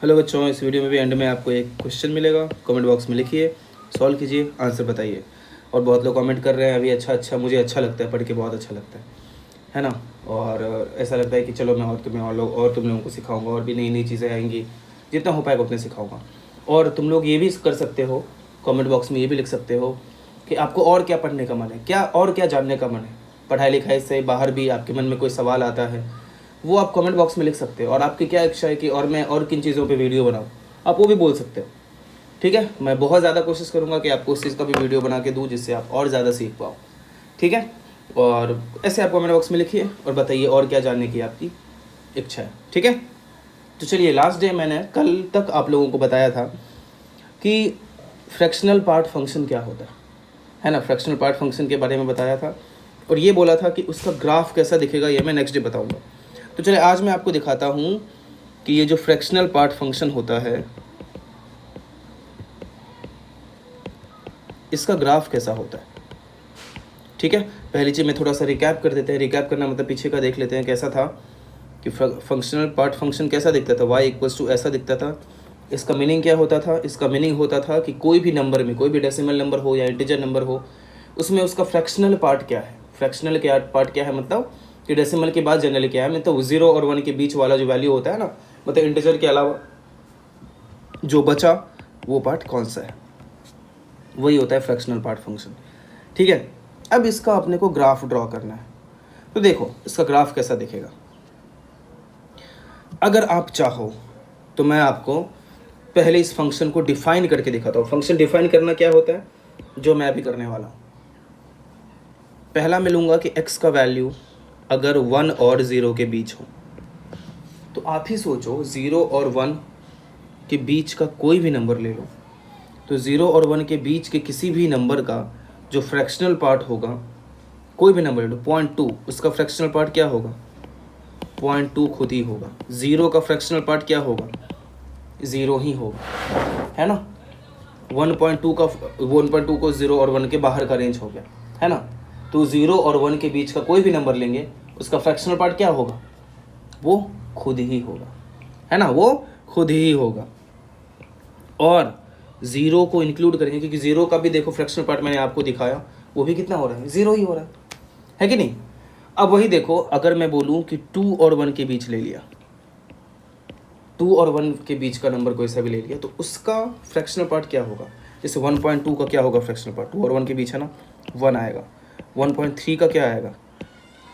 Hello बच्चों, इस video में भी एंड में आपको एक क्वेश्चन मिलेगा। कमेंट बॉक्स में लिखिए, सॉल्व कीजिए, आंसर बताइए। और बहुत लोग कमेंट कर रहे हैं अभी, अच्छा मुझे अच्छा लगता है, पढ़ के बहुत अच्छा लगता है ना। और ऐसा लगता है कि चलो मैं और तुम लोगों को सिखाऊंगा, और भी नई नई चीज़ें आएंगी, जितना हो पाएगा उतने सिखाऊंगा। और तुम लोग ये भी कर सकते हो, कमेंट बॉक्स में ये भी लिख सकते हो कि आपको और क्या पढ़ने का मन है, क्या जानने का मन है। पढ़ाई लिखाई से बाहर भी आपके मन में कोई सवाल आता है, वो आप कमेंट बॉक्स में लिख सकते हो। और आपकी क्या इच्छा है कि और मैं और किन चीज़ों पे वीडियो बनाऊँ, आप वो भी बोल सकते हो। ठीक है, मैं बहुत ज़्यादा कोशिश करूँगा कि आपको उस चीज़ का भी वीडियो बना के दूँ, जिससे आप और ज़्यादा सीख पाओ। ठीक है, और ऐसे आप कमेंट बॉक्स में लिखिए और बताइए और क्या जानने की आपकी इच्छा है। ठीक है, तो चलिए, लास्ट डे मैंने कल तक आप लोगों को बताया था कि फ्रैक्शनल पार्ट फंक्शन क्या होता है ना। फ्रैक्शनल पार्ट फंक्शन के बारे में बताया था और ये बोला था कि उसका ग्राफ कैसा दिखेगा ये मैं नेक्स्ट डे बताऊँगा। तो चलिए, आज मैं आपको दिखाता हूँ कि ये जो फ्रैक्शनल पार्ट फंक्शन होता है इसका ग्राफ कैसा होता है। ठीक है, पहली चीज़ मैं थोड़ा सा रिकैप कर देते हैं। रिकैप करना मतलब पीछे का देख लेते हैं कैसा था कि फंक्शनल पार्ट फंक्शन कैसा दिखता था। y इक्वल्स टू ऐसा दिखता था। इसका मीनिंग क्या होता था? इसका मीनिंग होता था कि कोई भी नंबर में, कोई भी डेसिमल नंबर हो या इंटीजर नंबर हो, उसमें उसका फ्रैक्शनल पार्ट क्या है। फ्रैक्शनल के पार्ट क्या है मतलब कि डेसिमल के बाद जनरली क्या है, मतलब 0 और 1 के बीच वाला जो वैल्यू होता है ना, मतलब इंटीजर के अलावा जो बचा वो पार्ट कौन सा है, वही होता है फ्रैक्शनल पार्ट फंक्शन। ठीक है, अब इसका अपने को ग्राफ ड्रॉ करना है। तो देखो इसका ग्राफ कैसा दिखेगा। अगर आप चाहो तो मैं आपको पहले इस फंक्शन को डिफाइन करके दिखाता हूँ। फंक्शन डिफाइन करना क्या होता है, जो मैं अभी करने वाला हूँ। पहला मैं लूँगा कि x का वैल्यू अगर 1 और 0 के बीच हो, तो आप ही सोचो 0 और 1 के बीच का कोई भी नंबर ले लो, तो 0 और 1 के बीच के किसी भी नंबर का जो फ्रैक्शनल पार्ट होगा, कोई भी नंबर ले लो, 0.2, उसका फ्रैक्शनल पार्ट क्या होगा, 0.2 खुद ही होगा। 0 का फ्रैक्शनल पार्ट क्या होगा, 0 ही होगा, है ना। 1.2 को 0 और 1 के बाहर का रेंज हो गया, है ना। तो 0 और 1 के बीच का कोई भी नंबर लेंगे, उसका फ्रैक्शनल पार्ट क्या होगा, वो खुद ही होगा, है ना, वो खुद ही होगा। और 0 को इंक्लूड करेंगे क्योंकि 0 का भी देखो फ्रैक्शनल पार्ट मैंने आपको दिखाया, वो भी कितना हो रहा है, 0 ही हो रहा है कि नहीं। अब वही देखो, अगर मैं बोलूँ कि 2 और 1 के बीच ले लिया, 2 और 1 के बीच का नंबर कोई सा भी ले लिया, तो उसका फ्रैक्शनल पार्ट क्या होगा। जैसे 1.2 का क्या होगा फ्रैक्शनल पार्ट, 2 और 1 के बीच है ना, 1 आएगा। 1.3 का क्या आएगा,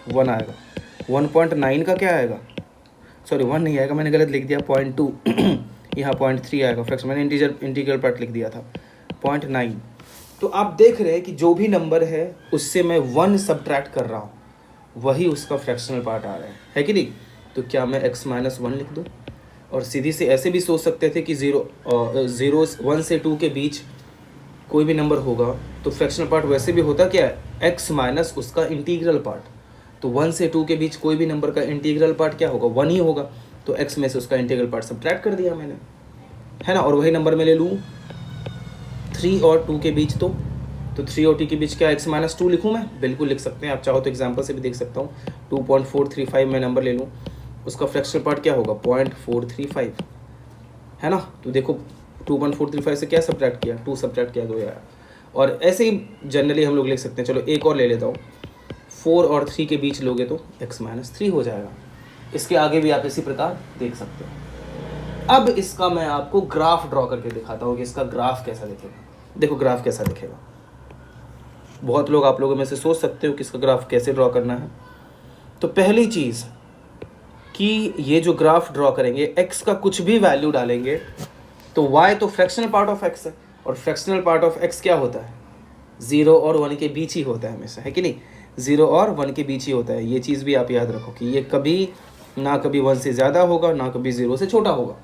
1 आएगा। 1.9 का क्या आएगा, सॉरी 1 नहीं आएगा, मैंने गलत लिख दिया, 0.2 यहाँ 0.3 आएगा फ्रैक्शन, मैंने इंटीग्रल पार्ट लिख दिया था, 0.9। तो आप देख रहे हैं कि जो भी नंबर है उससे मैं 1 सब्ट्रैक्ट कर रहा हूँ, वही उसका फ्रैक्शनल पार्ट आ रहा है कि नहीं। तो क्या मैं x-1 लिख दूँ, और सीधी से ऐसे भी सोच सकते थे कि 1 से 2 के बीच कोई भी नंबर होगा तो फ्रैक्शनल पार्ट वैसे भी होता क्या है, x माइनस उसका इंटीग्रल पार्ट। तो 1 से 2 के बीच कोई भी नंबर का इंटीग्रल पार्ट क्या होगा, 1 ही होगा। तो x में से उसका इंटीग्रल पार्ट सब्ट्रैक्ट कर दिया मैंने, है ना। और वही नंबर मैं ले लूँ 3 और 2 के बीच, तो 3 और 2 के बीच क्या x-2 लिखूँ मैं, बिल्कुल लिख सकते हैं। आप चाहो तो एग्जाम्पल से भी देख सकता हूँ। 2.435 मैं नंबर ले लूँ, उसका फ्रैक्शनल पार्ट क्या होगा, 0.435, है ना। तो देखो 2.435 से क्या सब्ट्रैक्ट किया, 2 सब्ट्रैक्ट किया, 2 आया। और ऐसे ही जनरली हम लोग लिख सकते हैं। चलो एक और ले लेता हूँ, 4 और 3 के बीच लोगे तो x-3 हो जाएगा। इसके आगे भी आप इसी प्रकार देख सकते हो। अब इसका मैं आपको ग्राफ ड्रॉ करके दिखाता हूँ कि इसका ग्राफ कैसा दिखेगा। देखो ग्राफ कैसा दिखेगा। बहुत लोग आप लोगों में से सोच सकते हो कि इसका ग्राफ कैसे ड्रॉ करना है। तो पहली चीज़ कि ये जो ग्राफ ड्रॉ करेंगे, x का कुछ भी वैल्यू डालेंगे तो y तो फ्रैक्शनल पार्ट ऑफ x है, और फ्रैक्शनल पार्ट ऑफ x क्या होता है, 0 और 1 के बीच ही होता है हमेशा, है कि नहीं। 0 और 1 के बीच ही होता है, ये चीज़ भी आप याद रखो कि ये कभी ना कभी 1 से ज़्यादा होगा, ना कभी 0 से छोटा होगा।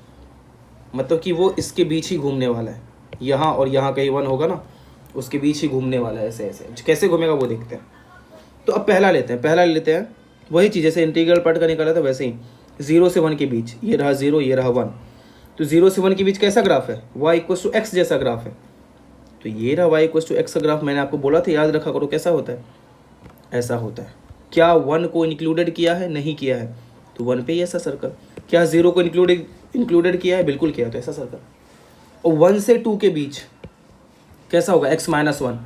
मतलब कि वो इसके बीच ही घूमने वाला है, यहाँ और यहाँ कहीं 1 होगा ना, उसके बीच ही घूमने वाला है। ऐसे ऐसे कैसे घूमेगा वो देखते हैं। तो अब पहला लेते हैं वही चीज़ जैसे इंटीग्रल पार्ट का निकाला था वैसे ही, 0 से 1 के बीच, ये रहा 0, ये रहा 1। तो 0 से 1 के बीच कैसा ग्राफ है, y=x जैसा ग्राफ है। तो ये रहा y=x का ग्राफ, मैंने आपको बोला था, याद रखा करो कैसा होता है, ऐसा होता है। क्या 1 को इंक्लूडेड किया है, नहीं किया है, तो 1 पे ही ऐसा सर्कल। क्या 0 को इंक्लूडेड इंक्लूडेड किया है, बिल्कुल किया, तो ऐसा सर्कल। और 1 से 2 के बीच कैसा होगा, x-1।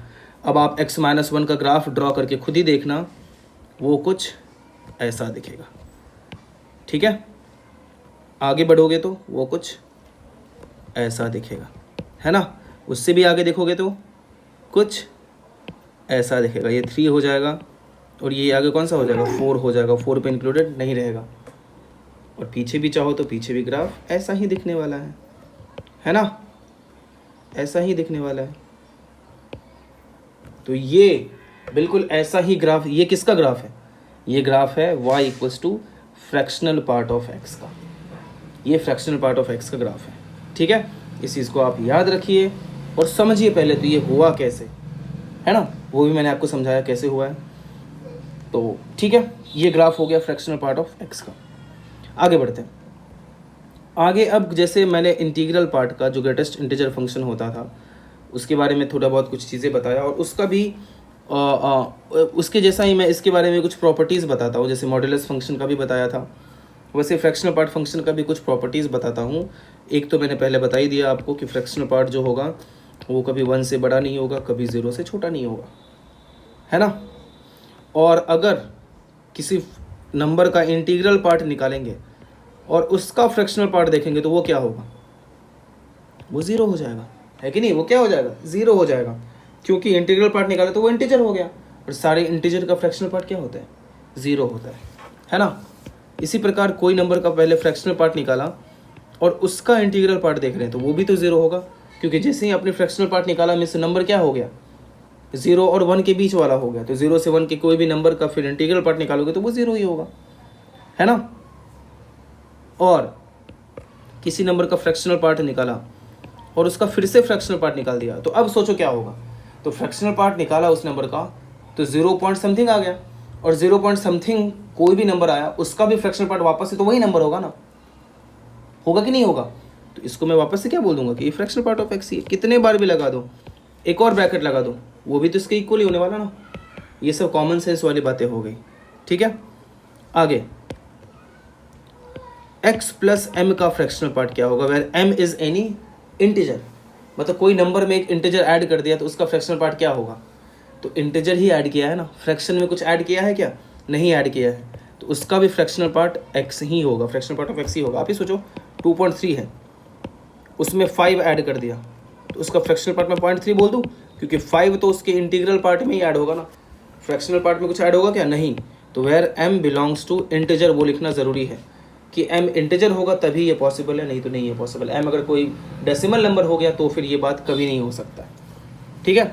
अब आप x-1 का ग्राफ ड्रॉ करके खुद ही देखना, वो कुछ ऐसा दिखेगा, ठीक है। आगे बढ़ोगे तो वो कुछ ऐसा दिखेगा, है ना। उससे भी आगे देखोगे तो कुछ ऐसा दिखेगा, ये 3 हो जाएगा, और ये आगे कौन सा हो जाएगा, 4 हो जाएगा, 4 पे इंक्लूडेड नहीं रहेगा। और पीछे भी चाहो तो पीछे भी ग्राफ ऐसा ही दिखने वाला है ना, ऐसा ही दिखने वाला है। तो ये बिल्कुल ऐसा ही ग्राफ, ये किसका ग्राफ है, ये ग्राफ है y equals to fractional part of x का, ये फ्रैक्शनल पार्ट ऑफ x का ग्राफ है, ठीक है। इस चीज़ को आप याद रखिए और समझिए पहले तो ये हुआ कैसे, है ना, वो भी मैंने आपको समझाया कैसे हुआ है। तो ठीक है, ये ग्राफ हो गया फ्रैक्शनल पार्ट ऑफ x का। आगे बढ़ते हैं। आगे अब जैसे मैंने इंटीग्रल पार्ट का जो ग्रेटेस्ट इंटीजर फंक्शन होता था उसके बारे में थोड़ा बहुत कुछ चीज़ें बताया, और उसका भी उसके जैसा ही मैं इसके बारे में कुछ प्रॉपर्टीज़ बताता हूँ। जैसे मॉड्यूलस फंक्शन का भी बताया था, वैसे फ्रैक्शनल पार्ट फंक्शन का भी कुछ प्रॉपर्टीज़ बताता हूँ। एक तो मैंने पहले बता ही दिया आपको कि फ्रैक्शनल पार्ट जो होगा वो कभी 1 से बड़ा नहीं होगा, कभी 0 से छोटा नहीं होगा, है ना। और अगर किसी नंबर का इंटीग्रल पार्ट निकालेंगे और उसका फ्रैक्शनल पार्ट देखेंगे तो वो क्या होगा, वो 0 हो जाएगा, है कि नहीं, वो क्या हो जाएगा, 0 हो जाएगा, क्योंकि इंटीग्रल पार्ट निकाले तो वो इंटीजर हो गया, और सारे इंटीजर का फ्रैक्शनल पार्ट क्या होता है, 0 होता है ना। इसी प्रकार कोई नंबर का पहले फ्रैक्शनल पार्ट निकाला और उसका इंटीग्रल पार्ट देख रहे हैं तो वो भी तो 0 होगा, क्योंकि जैसे ही आपने फ्रैक्शनल पार्ट निकाला में से नंबर क्या हो गया, 0 और 1 के बीच वाला हो गया। तो 0 से 1 के कोई भी नंबर का फिर इंटीग्रल पार्ट निकालोगे तो वो 0 ही होगा, है ना। और किसी नंबर का फ्रैक्शनल पार्ट निकाला और उसका फिर से फ्रैक्शनल पार्ट निकाल दिया, तो अब सोचो क्या होगा। तो फ्रैक्शनल पार्ट निकाला उस नंबर का तो 0 पॉइंट समथिंग आ गया, और 0 पॉइंट समथिंग कोई भी नंबर आया उसका भी फ्रैक्शनल पार्ट वापस से तो वही नंबर होगा ना, होगा कि नहीं होगा। तो इसको मैं वापस से क्या बोल दूंगा कि ये फ्रैक्शनल पार्ट ऑफ x ही है। कितने बार भी लगा दो, एक और ब्रैकेट लगा दो, वो भी तो इसके इक्वल ही होने वाला ना। ये सब कॉमन सेंस वाली बातें हो गई, ठीक है। आगे x प्लस m का फ्रैक्शनल पार्ट क्या होगा, where m is any integer, मतलब कोई नंबर में एक इंटीजर ऐड कर दिया तो उसका फ्रैक्शनल पार्ट क्या होगा, तो इंटीजर ही ऐड किया है ना, फ्रैक्शन में कुछ ऐड किया है क्या, नहीं ऐड किया है, तो उसका भी फ्रैक्शनल पार्ट x ही होगा, फ्रैक्शनल पार्ट ऑफ x ही होगा। आप ही सोचो 2.3 है, उसमें 5 ऐड कर दिया तो उसका फ्रैक्शनल पार्ट में 0.3 बोल दूँ, क्योंकि 5 तो उसके इंटीग्रल पार्ट में ही ऐड होगा ना, फ्रैक्शनल पार्ट में कुछ ऐड होगा क्या, नहीं। तो where m belongs to integer वो लिखना ज़रूरी है कि m इंटीजर होगा तभी ये पॉसिबल है, नहीं तो नहीं है पॉसिबल। m अगर कोई डेसिमल नंबर हो गया तो फिर ये बात कभी नहीं हो सकता, ठीक है।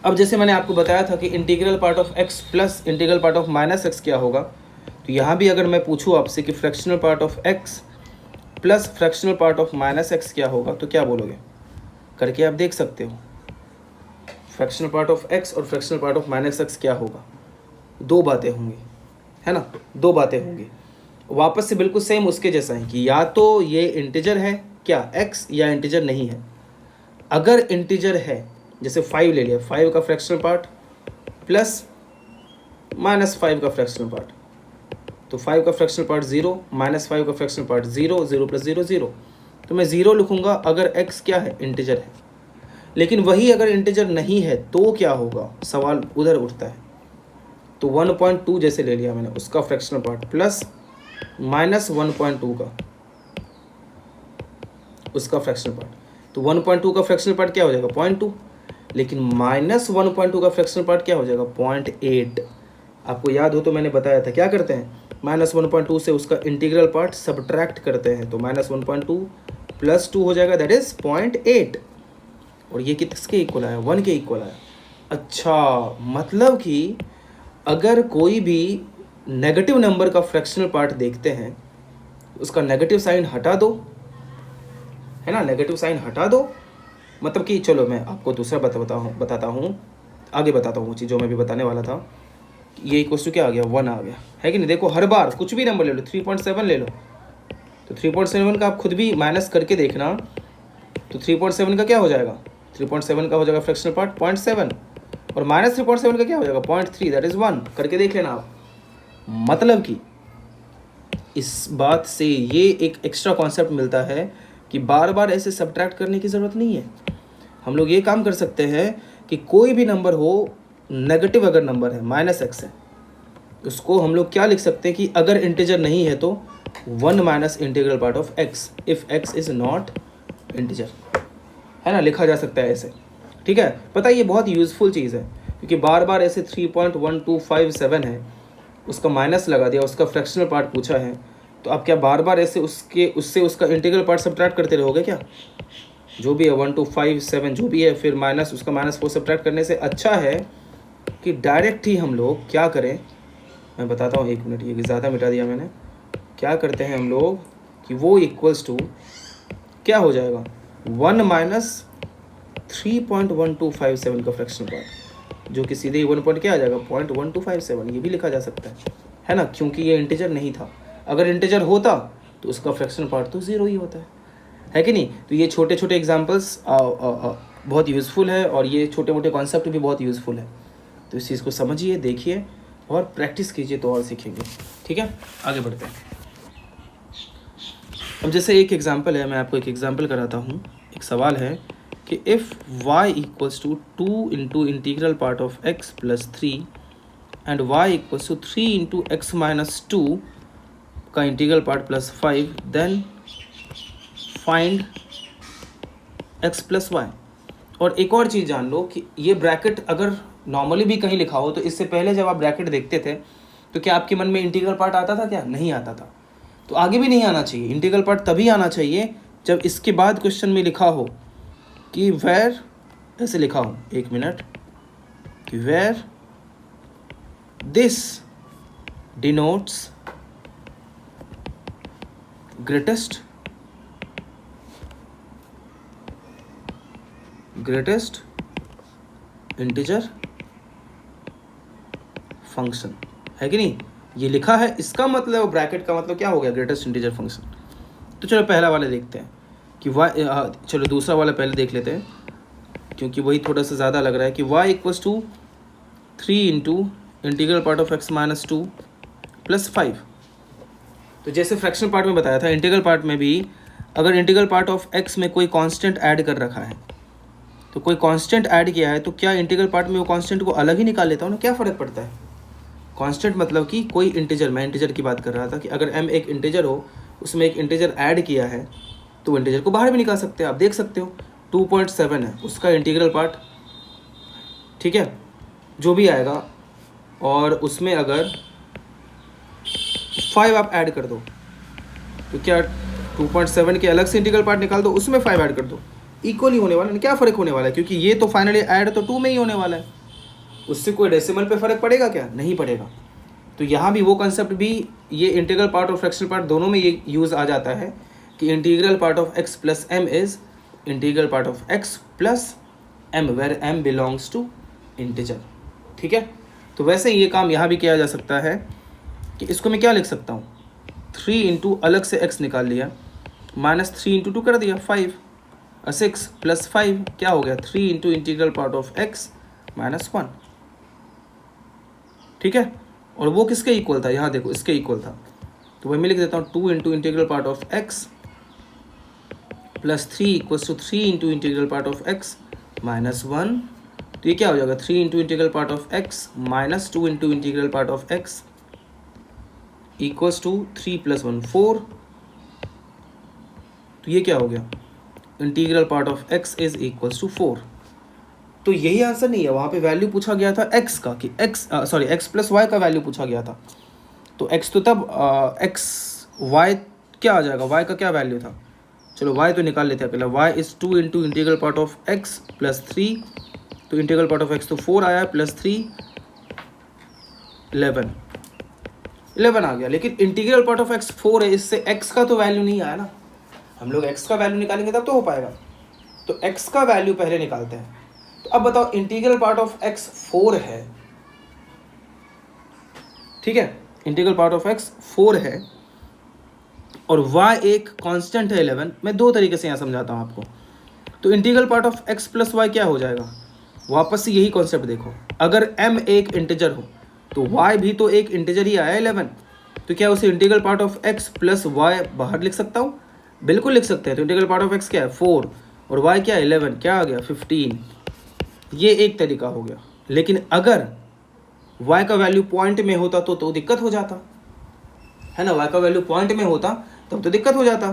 अब जैसे मैंने आपको बताया था कि integral part of x plus integral part of -x क्या होगा, तो यहाँ भी अगर मैं पूछूँ आपसे कि fractional part of x plus fractional part of -x क्या होगा, तो क्या बोलोगे, करके आप देख सकते हो। फ्रैक्शनल पार्ट ऑफ x और फ्रैक्शनल पार्ट ऑफ -x क्या होगा, दो बातें होंगी, है ना, दो बातें होंगी। वापस से बिल्कुल सेम उसके जैसा है कि या तो ये इंटीजर है क्या x, या इंटीजर नहीं है। अगर इंटीजर है, जैसे 5 ले लिया, 5 का फ्रैक्शनल पार्ट प्लस -5 का फ्रैक्शनल पार्ट, तो 5 का फ्रैक्शनल पार्ट 0, -5 का फ्रैक्शनल पार्ट 0, 0 + 0 0, तो मैं 0 लिखूंगा अगर x क्या है, इंटीजर है। लेकिन वही अगर इंटीजर नहीं है तो क्या होगा, सवाल उधर उठता है। तो 1.2 जैसे ले लिया मैंने, उसका फ्रैक्शनल पार्ट प्लस -1.2 का उसका फ्रैक्शनल पार्ट, तो 1.2 का फ्रैक्शनल पार्ट क्या हो जाएगा, 0.2, लेकिन -1.2 का फ्रैक्शनल पार्ट क्या हो जाएगा, 0.8। आपको याद हो तो मैंने बताया था क्या करते हैं, -1.2 से उसका इंटीग्रल पार्ट सब्ट्रैक्ट करते हैं, तो -1.2 + 2 हो जाएगा, दैट इज 0.8। और ये किसके इक्वल आया, 1 के इक्वल आया। अच्छा, मतलब कि अगर कोई भी नेगेटिव नंबर का फ्रैक्शनल पार्ट देखते हैं उसका नेगेटिव साइन हटा दो, है ना, नेगेटिव साइन हटा दो, मतलब कि चलो मैं आपको दूसरा बताता हूँ, आगे बताता हूँ चीज़ जो मैं भी बताने वाला था। ये इक्वल टू क्या आ गया, 1 आ गया, है कि नहीं। देखो हर बार कुछ भी नंबर ले लो, 3.7 ले लो, तो 3.7 का आप खुद भी माइनस करके देखना, तो 3.7 का क्या हो जाएगा, 3.7 का हो जाएगा फ्रैक्शनल पार्ट 0.7, और -3.7 का क्या हो जाएगा, 0.3, दैट इज़ 1, करके देख लेना आप। मतलब कि इस बात से ये एक एक्स्ट्रा कॉन्सेप्ट मिलता है कि बार बार ऐसे सब्ट्रैक्ट करने की ज़रूरत नहीं है। हम लोग ये काम कर सकते हैं कि कोई भी नंबर हो, नेगेटिव अगर नंबर है, -x है, उसको हम लोग क्या लिख सकते हैं कि अगर इंटीजर नहीं है तो 1 minus integral part of x if x is not integer, है ना, लिखा जा सकता है ऐसे। ठीक है, पता है ये बहुत यूज़फुल चीज़ है, क्योंकि बार बार ऐसे 3.1257 है, उसका माइनस लगा दिया, उसका फ्रैक्शनल पार्ट पूछा है, तो आप क्या बार बार ऐसे उससे उसका इंटीग्रल पार्ट सब्ट्रैक्ट करते रहोगे क्या? जो भी है 1257 जो भी है, फिर माइनस उसका -4 सब्ट्रैक्ट करने से अच्छा है कि डायरेक्ट ही हम लोग क्या करें, मैं बताता हूँ, 1 मिनट, ये ज़्यादा मिटा दिया मैंने। क्या करते हैं हम लोग कि वो इक्वल्स टू क्या हो जाएगा, 1 माइनस 3.1257 का फ्रैक्शनल पार्ट, जो कि सीधे 1 पॉइंट क्या आ जाएगा, 0.1257, ये भी लिखा जा सकता है ना, क्योंकि ये इंटीजर नहीं था। अगर इंटीजर होता तो उसका फ्रैक्शनल पार्ट तो 0 ही होता है कि नहीं? तो ये छोटे छोटे एग्जाम्पल्स बहुत यूज़फुल है, और ये छोटे मोटे कॉन्सेप्ट भी बहुत यूज़फुल है। तो इस चीज़ को समझिए, देखिए और प्रैक्टिस कीजिए तो और सीखेंगे। ठीक है, आगे बढ़ते हैं। अब जैसे एक एग्जांपल है, मैं आपको एक एग्जांपल कराता हूँ। एक सवाल है कि if y equals to 2 into integral part of x plus 3 and y equals to 3 into x minus 2 का integral part plus 5, then find x plus Y. और एक और चीज़ जान लो कि ये ब्रैकेट अगर नॉर्मली भी कहीं लिखा हो तो इससे पहले जब आप ब्रैकेट देखते थे तो क्या आपके मन में इंटीग्रल पार्ट आता था? क्या नहीं आता था। तो आगे भी नहीं आना चाहिए। इंटीग्रल पार्ट तभी आना चाहिए जब इसके बाद क्वेश्चन में लिखा हो कि वेयर, ऐसे लिखा हो, 1 मिनट, कि where this denotes greatest integer function, है कि नहीं? ये लिखा है, इसका मतलब, ब्रैकेट का मतलब क्या हो गया, ग्रेटेस्ट इंटीजर फंक्शन। तो चलो पहला वाला देखते हैं कि चलो दूसरा वाला पहले देख लेते हैं, क्योंकि वही थोड़ा सा ज़्यादा लग रहा है कि y equals to 3 into integral part of x minus 2 plus 5। तो जैसे फ्रैक्शनल पार्ट में बताया था, इंटीग्रल पार्ट में भी अगर इंटीग्रल पार्ट ऑफ x में कोई कांस्टेंट ऐड कर रखा है, तो कोई कांस्टेंट ऐड किया है, तो क्या इंटीग्रल पार्ट में वो कांस्टेंट को अलग ही निकाल लेता हूँ ना, क्या फ़र्क पड़ता है? कांस्टेंट मतलब कि कोई इंटीजर, मैं इंटीजर की बात कर रहा था कि अगर m एक इंटीजर हो, उसमें एक इंटीजर ऐड किया है, तो इंटीजर को बाहर भी निकाल सकते हैं। आप देख सकते हो 2.7 है उसका इंटीग्रल पार्ट, ठीक है, जो भी आएगा, और उसमें अगर 5 आप ऐड कर दो तो क्या 2.7 के अलग से इंटीग्रल पार्ट निकाल दो, उसमें 5 ऐड कर दो, इक्वली होने वाला है। क्या फ़र्क होने वाला है? क्योंकि ये तो फाइनली ऐड तो 2 में ही होने वाला है, उससे कोई डेसिमल पे फ़र्क पड़ेगा क्या? नहीं पड़ेगा। तो यहाँ भी वो कंसेप्ट भी, ये इंटीग्रल पार्ट और फ्रैक्शनल पार्ट दोनों में ये यूज़ आ जाता है कि integral part of x plus m is integral part of x plus m, where m belongs to integer. ठीक है, तो वैसे ये काम यहाँ भी किया जा सकता है कि इसको मैं क्या लिख सकता हूँ, 3 इंटू अलग से x निकाल लिया, माइनस 3 इंटू 2 कर दिया 5, 6 प्लस 5 क्या हो गया, 3 into integral part of x minus 1। ठीक है, और वो किसके इक्वल था, यहाँ देखो इसके इक्वल था, तो वही मैं लिख देता हूँ 2 into integral part of x plus 3 equals to 3 into integral part of x minus 1। तो ये क्या हो जाएगा, 3 into integral part of x minus 2 into integral part of x equals to 3 plus 1 4। तो ये क्या हो गया, integral part of x is equals to 4। तो यही आंसर नहीं है, वहाँ पे वैल्यू पूछा गया था x का, कि x प्लस वाई का वैल्यू पूछा गया था। तो x तो तब x, y क्या आ जाएगा, y का क्या वैल्यू था, चलो y तो निकाल लेते हैं पहले। y is 2 into integral part of x plus 3, तो इंटीग्रल पार्ट ऑफ x तो 4 आया, प्लस 3 11 आ गया। लेकिन इंटीग्रल पार्ट ऑफ x 4 है, इससे x का तो वैल्यू नहीं आया ना, हम लोग x का वैल्यू निकालेंगे तब तो हो पाएगा। तो x का वैल्यू पहले निकालते हैं। तो अब बताओ, इंटीग्रल पार्ट ऑफ x 4 है, ठीक है, इंटीग्रल पार्ट ऑफ x 4 है, और y एक कांस्टेंट है 11। मैं दो तरीके से यहाँ समझाता हूँ आपको। तो integral part of x plus Y क्या हो जाएगा, वापस से यही कॉन्सेप्ट देखो, अगर m एक इंटीजर हो तो y भी तो एक इंटीजर ही आया 11, तो क्या उसे integral part of X plus Y बाहर लिख सकता हूँ? बिल्कुल लिख सकते हैं। तो इंटीग्रल पार्ट ऑफ एक्स क्या है 4 और वाई क्या है 11, क्या आ गया 15। ये एक तरीका हो गया। लेकिन अगर y का वैल्यू पॉइंट में होता तो दिक्कत हो जाता है ना। y का वैल्यू पॉइंट में होता तब तो दिक्कत हो जाता।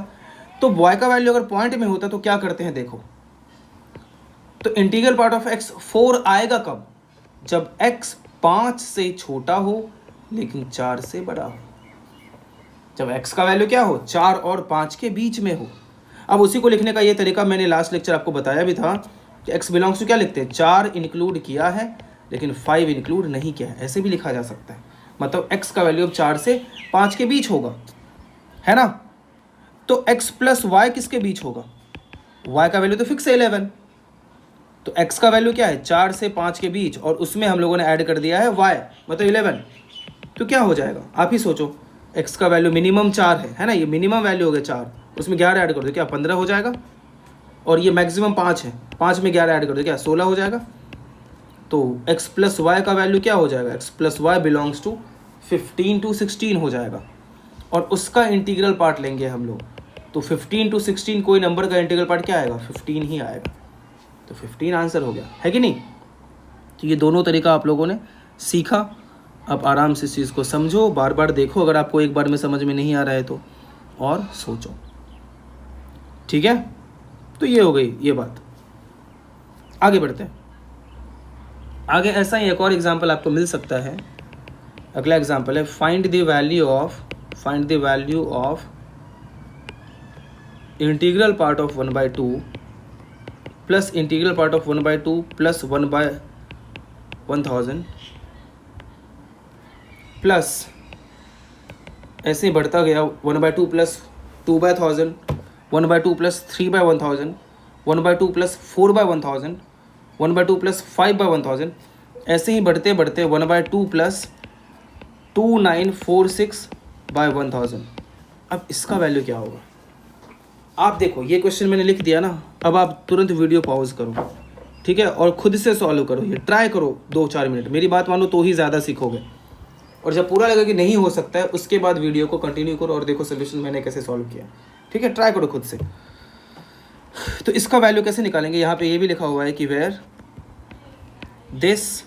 तो y का वैल्यू अगर पॉइंट में होता तो क्या करते हैं देखो। तो इंटीग्रल पार्ट ऑफ x 4 आएगा कब? जब x 5 से छोटा हो लेकिन 4 से बड़ा हो। जब x का वैल्यू क्या हो 4 और 5 के बीच में हो। अब उसी को लिखने का ये तरीका मैंने लास्ट लेक्चर आपको बताया भी था कि x बिलोंग्स टू क्या लिखते हैं 4 इंक्लूड किया है लेकिन 5 इंक्लूड नहीं किया है, ऐसे भी लिखा जा सकता है। मतलब x का वैल्यू अब 4 से 5 के बीच होगा, है ना। तो x प्लस वाई किसके बीच होगा? y का वैल्यू तो फिक्स है 11, तो x का वैल्यू क्या है 4 से 5 के बीच, और उसमें हम लोगों ने ऐड कर दिया है y मतलब 11। तो क्या हो जाएगा आप ही सोचो। x का वैल्यू मिनिमम 4 है ना, ये मिनिमम वैल्यू हो गया 4, उसमें 11 ऐड कर दो क्या 15 हो जाएगा। और ये मैक्सिमम 5 है, 5 में 11 ऐड कर दो क्या 16 हो जाएगा। तो x प्लस वाई का वैल्यू क्या हो जाएगा x plus Y belongs to 15 to 16 हो जाएगा। और उसका इंटीग्रल पार्ट लेंगे हम लोग, तो 15 to 16 कोई नंबर का इंटीग्रल पार्ट क्या आएगा 15 ही आएगा। तो 15 आंसर हो गया, है कि नहीं। तो ये दोनों तरीका आप लोगों ने सीखा। अब आराम से इस चीज़ को समझो, बार बार देखो, अगर आपको एक बार में समझ में नहीं आ रहा है तो, और सोचो, ठीक है। तो ये हो गई ये बात। आगे बढ़ते हैं। आगे ऐसा ही एक और एग्जाम्पल आपको मिल सकता है। अगला एग्जाम्पल है find the value of integral part of 1/2 plus integral part of 1/2 plus 1/1000 plus ऐसे ही बढ़ता गया 1/2 प्लस 2/1000, 1/2 प्लस 3/1000, 1/2 प्लस 4/1000, 1/2 प्लस 5/1000, ऐसे ही बढ़ते बढ़ते 1/2 प्लस 2946/1000। अब इसका वैल्यू क्या होगा? आप देखो ये क्वेश्चन मैंने लिख दिया ना, अब आप तुरंत वीडियो पॉज करो, ठीक है, और खुद से सॉल्व करो। ये ट्राई करो 2-4 मिनट, मेरी बात मानो तो ही ज़्यादा सीखोगे। और जब पूरा लगा कि नहीं हो सकता है उसके बाद वीडियो को कंटिन्यू करो और देखो सोल्यूशन मैंने कैसे सॉल्व किया, ठीक है। ट्राई करो खुद से। तो इसका वैल्यू कैसे निकालेंगे? यहाँ पे ये भी लिखा हुआ है कि वेयर दिस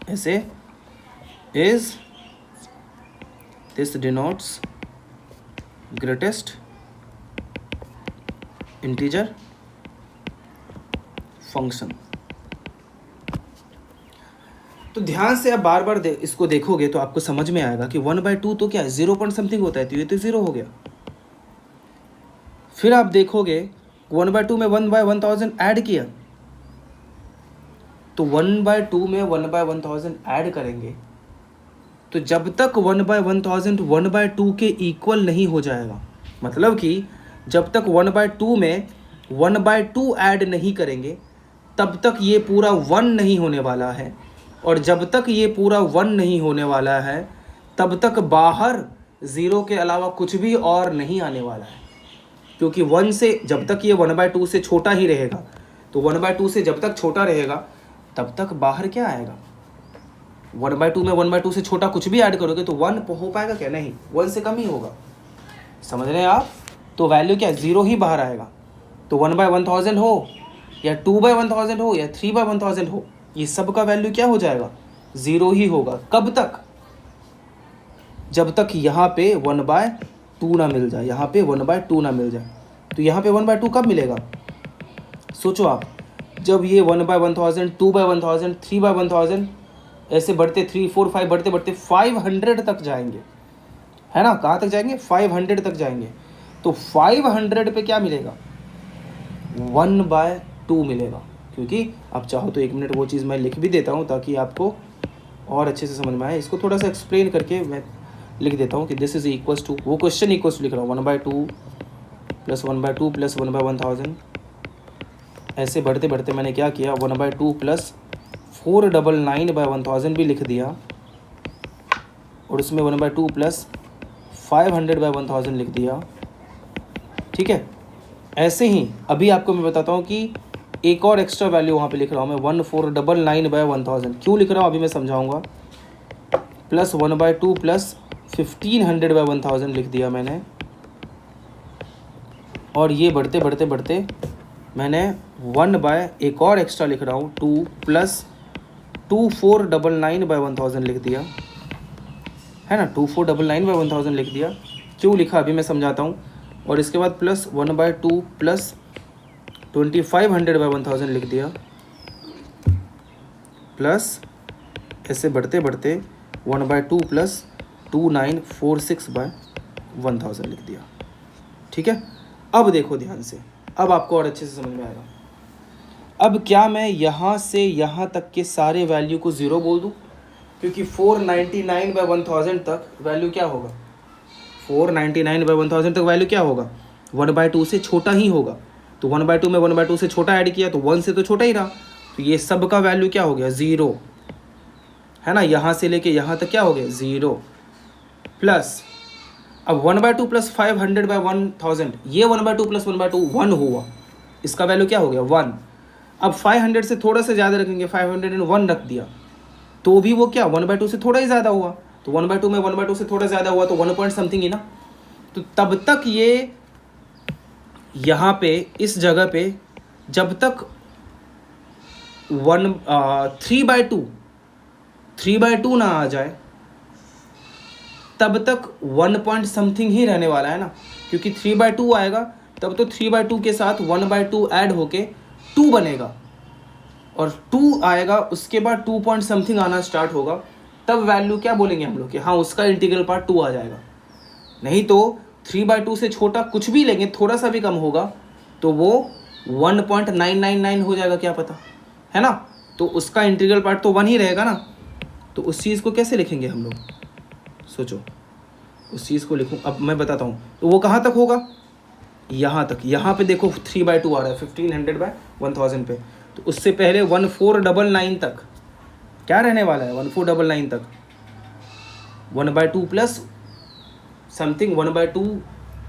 ऐसे is this denotes greatest integer function. तो ध्यान से आप बार बार इसको देखोगे तो आपको समझ में आएगा कि 1/2 तो क्या है 0 पॉइंट समथिंग होता है, तो ये तो 0 हो गया। फिर आप देखोगे 1/2 में 1/1000 ऐड किया, तो 1/2 में 1/1000 ऐड करेंगे तो जब तक 1/1000 1/2 के इक्वल नहीं हो जाएगा, मतलब कि जब तक 1/2 में 1/2 ऐड नहीं करेंगे तब तक ये पूरा 1 नहीं होने वाला है, और जब तक ये पूरा 1 नहीं होने वाला है तब तक बाहर 0 के अलावा कुछ भी और नहीं आने वाला है। क्योंकि 1 से जब तक ये 1/2 से छोटा ही रहेगा, तो 1/2 से जब तक छोटा रहेगा तब तक बाहर क्या आएगा 1/2 में 1/2 से छोटा कुछ भी ऐड करोगे तो 1 हो पाएगा क्या? नहीं, 1 से कम ही होगा। समझ रहे हैं आप? तो वैल्यू क्या 0 ही बाहर आएगा। तो 1/1000 हो या 2/1000 हो या 3/1000 हो, ये सब का वैल्यू क्या हो जाएगा 0 ही होगा। कब तक? जब तक यहाँ पे 1/2 ना मिल जाए, यहाँ पे 1/2 ना मिल जाए। तो यहाँ पे 1/2 कब मिलेगा? सोचो आप, जब ये 1/1000 2/1000 3/1000 ऐसे बढ़ते 3 4 5 बढ़ते बढ़ते 500 तक जाएंगे, है ना। कहाँ तक जाएंगे? 500 तक जाएंगे। तो 500 पे क्या मिलेगा 1/2 मिलेगा। क्योंकि आप चाहो तो 1 मिनट वो चीज़ मैं लिख भी देता हूँ ताकि आपको और अच्छे से समझ में आए। इसको थोड़ा सा एक्सप्लेन करके मैं लिख देता हूँ कि दिस इज इक्वल्स टू, वो क्वेश्चन इक्वल्स टू लिख रहा हूँ 1/2 प्लस 1/2 प्लस 1/1000। ऐसे बढ़ते बढ़ते मैंने क्या किया 1/2 प्लस 499/1000 भी लिख दिया, और उसमें 1/2 प्लस 500/1000 लिख दिया, ठीक है। ऐसे ही अभी आपको मैं बताता हूँ कि एक और एक्स्ट्रा वैल्यू वहाँ पे लिख रहा हूँ मैं 1499/1000। क्यों लिख रहा हूँ अभी मैं समझाऊँगा। प्लस 1/2 प्लस 1500/1000 लिख दिया मैंने, और ये बढ़ते बढ़ते बढ़ते मैंने 1 एक और एक्स्ट्रा लिख रहा हूँ 2 प्लस 2499/1000 लिख दिया, है ना, 2499/1000 लिख दिया। क्यों लिखा अभी मैं समझाता हूँ। और इसके बाद प्लस 1/2 प्लस 2500/1000 लिख दिया, प्लस ऐसे बढ़ते बढ़ते 1/2 प्लस 2946/1000 लिख दिया। ठीक है, अब देखो ध्यान से, अब आपको और अच्छे से समझ में आएगा। अब क्या मैं यहाँ से यहाँ तक के सारे वैल्यू को ज़ीरो बोल दूँ, क्योंकि 499/1000 तक वैल्यू क्या होगा, 499/1000 तक वैल्यू क्या होगा, 1/2 से छोटा ही होगा। तो 1/2 में 1/2 से छोटा ऐड किया तो 1 से तो छोटा ही रहा, तो ये सब का वैल्यू क्या हो गया, ज़ीरो, है ना। यहाँ से लेके यहाँ तक क्या हो गया, ज़ीरो। प्लस अब 1/2 प्लस 500/1000, ये 1/2 प्लस 1/2 1 हुआ, इसका वैल्यू क्या हो गया, 1। अब 500 से थोड़ा सा ज़्यादा रखेंगे, 501 रख दिया, तो भी वो क्या 1/2 से थोड़ा ही ज़्यादा हुआ। तो 1/2 में 1/2 से थोड़ा ज़्यादा हुआ तो 1 पॉइंट समथिंग ही ना। तो तब तक ये यहाँ पे इस जगह पे जब तक 3/2 ना आ जाए तब तक 1 पॉइंट समथिंग ही रहने वाला है ना, क्योंकि 3/2 आएगा तब तो 3/2 के साथ 1/2 ऐड होके 2 बनेगा, और 2 आएगा उसके बाद 2 पॉइंट समथिंग आना स्टार्ट होगा, तब वैल्यू क्या बोलेंगे हम लोग कि हाँ उसका इंटीग्रल पार्ट 2 आ जाएगा। नहीं तो 3/2 से छोटा कुछ भी लेंगे, थोड़ा सा भी कम होगा तो वो 1.999 हो जाएगा, क्या पता, है ना। तो उसका इंटीग्रल पार्ट तो 1 ही रहेगा ना। तो उस चीज़ को कैसे लिखेंगे हम लोग, सोचो, उस चीज़ को लिखूँ, अब मैं बताता हूँ। तो वो कहाँ तक होगा, यहाँ तक। यहाँ पे देखो 3/2 आ रहा है 1500/1000 पे, तो उससे पहले 1499 तक क्या रहने वाला है, 1499 तक 1/2 प्लस समथिंग 1/2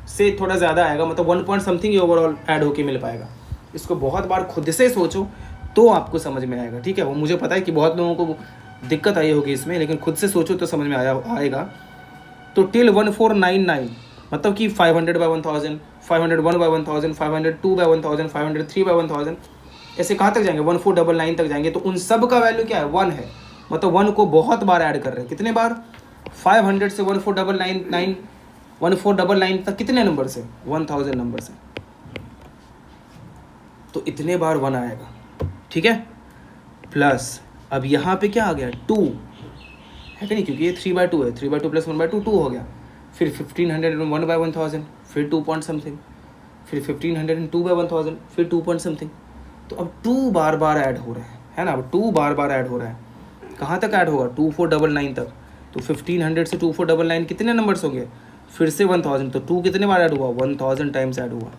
से थोड़ा ज़्यादा आएगा, मतलब 1 पॉइंट समथिंग ही ओवरऑल ऐड होके मिल पाएगा। इसको बहुत बार खुद से सोचो तो आपको समझ में आएगा, ठीक है। वो मुझे पता है कि बहुत लोगों को दिक्कत आई होगी इसमें, लेकिन खुद से सोचो तो समझ में आएगा। तो टिल 1499 मतलब कि 500/1000, 501/1000, 502/1000, 503/1000, ऐसे कहाँ तक जाएंगे, 1499 तक जाएंगे। तो उन सब का वैल्यू क्या है, 1 है, मतलब 1 को बहुत बार ऐड कर रहे हैं। कितने बार, 500 से 1499 तक कितने नंबर से, 1000 नंबर से, तो इतने बार 1 आएगा, ठीक है। प्लस अब यहाँ पे क्या आ गया, 2 है कि नहीं, क्योंकि ये 3/2 है, 3/2 प्लस 1/2 2 हो गया। फिर 1501/1000, फिर 2 पॉइंट समथिंग, फिर 1502/1000, फिर 2 पॉइंट समथिंग। तो अब 2 बार बार ऐड हो रहे हैं, है ना। अब 2 बार बार ऐड हो रहा है, कहाँ तक ऐड होगा, 2499 तक। तो 1500 से 2499 कितने नंबर्स होंगे, फिर से 1000, तो 2 कितने बार ऐड हुआ, 1000 टाइम्स ऐड हुआ।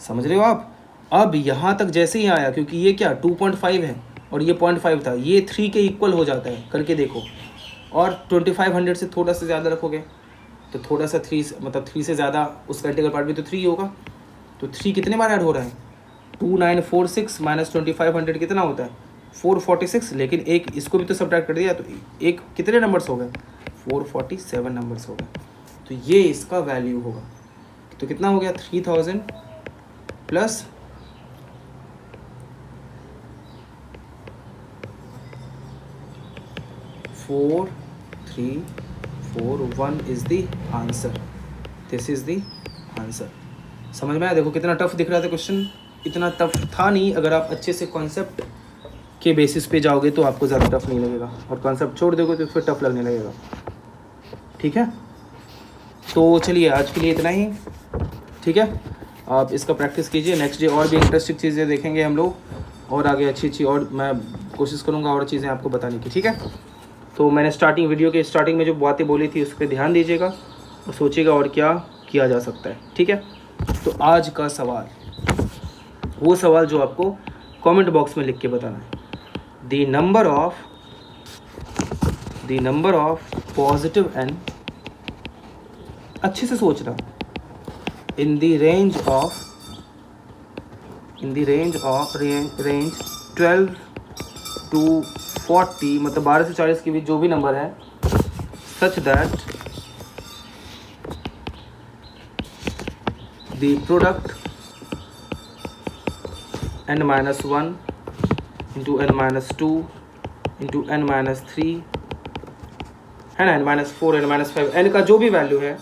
समझ रहे हो आप। अब यहाँ तक जैसे ही आया, क्योंकि ये क्या 2.5 है और ये 0.5 था, ये 3 के इक्वल हो जाता है, करके देखो। और 2500 से थोड़ा सा ज़्यादा रखोगे तो थोड़ा सा 3, मतलब 3 से ज़्यादा उसका इंटीग्रल पार्ट भी तो 3 होगा। तो 3 कितने बार ऐड हो रहा है, 2946 माइनस 2500 कितना होता है, 446। लेकिन एक इसको भी तो सब्ट्रैक्ट कर दिया, तो एक कितने नंबर्स हो गए, 447 नंबर्स हो गए। तो ये इसका वैल्यू होगा। तो कितना हो गया, 3000 plus 4341 is the answer. This is the answer. समझ में आया। देखो कितना टफ दिख रहा था क्वेश्चन, इतना टफ था नहीं। अगर आप अच्छे से कॉन्सेप्ट के बेसिस पे जाओगे तो आपको ज़्यादा टफ नहीं लगेगा, और कॉन्सेप्ट छोड़ दोगे तो फिर टफ लगने लगेगा, ठीक है। तो चलिए आज के लिए इतना ही, ठीक है। आप इसका प्रैक्टिस कीजिए, नेक्स्ट डे और भी इंटरेस्टिंग चीज़ें देखेंगे हम लोग, और आगे अच्छी अच्छी और मैं कोशिश करूँगा और चीज़ें आपको बताने की, ठीक है। तो मैंने वीडियो के स्टार्टिंग में जो बातें बोली थी उस पर ध्यान दीजिएगा और सोचिएगा और क्या किया जा सकता है, ठीक है। तो आज का सवाल, वो सवाल जो आपको कमेंट बॉक्स में लिख के बताना है, the number of positive n, अच्छे से सोचना, in the range of 12 to 40, मतलब 12 से 40 के बीच जो भी नंबर है, such that the product n-1 into n-2 into n-3 है ना, n-4 n-5 n का जो भी वैल्यू है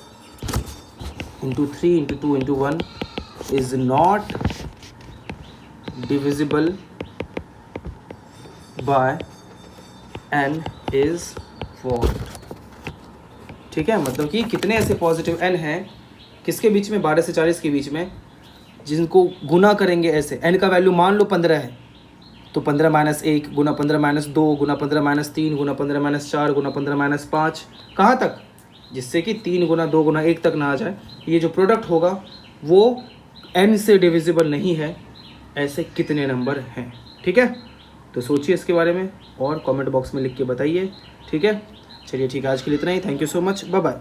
into 3 into 2 into 1 is not divisible by n is what. ठीक है, मतलब कि कितने ऐसे पॉजिटिव n हैं किसके बीच में, 12 से 40 के बीच में, जिनको गुना करेंगे ऐसे। n का वैल्यू मान लो 15 है तो 15 माइनस 1 गुना 15 माइनस 2 गुना 15 माइनस 3 गुना 15 माइनस 4 गुना 15 माइनस 5, कहाँ तक, जिससे कि 3 गुना 2 गुना 1 तक ना आ जाए। ये जो प्रोडक्ट होगा वो n से डिविजिबल नहीं है, ऐसे कितने नंबर हैं। ठीक है, तो सोचिए इसके बारे में और कमेंट बॉक्स में लिख के बताइए। ठीक है, चलिए ठीक है, आज के लिए इतना ही। Thank you so much, bye bye.